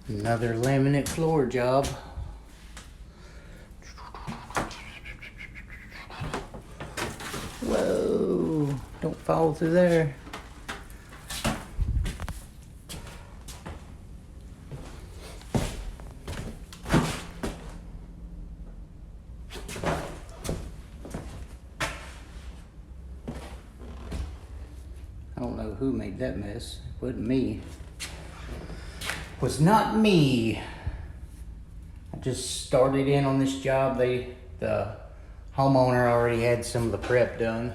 Another laminate floor job. Whoa, don't fall through there. I don't know who made that mess. It wasn't me. It was not me. I just started in on this job. The homeowner already had some of the prep done.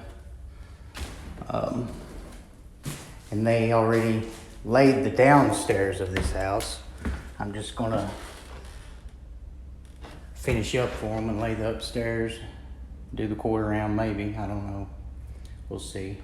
And they already laid the downstairs of this house. I'm just gonna finish up for them and lay the upstairs, do the quarter round maybe, I don't know. We'll see.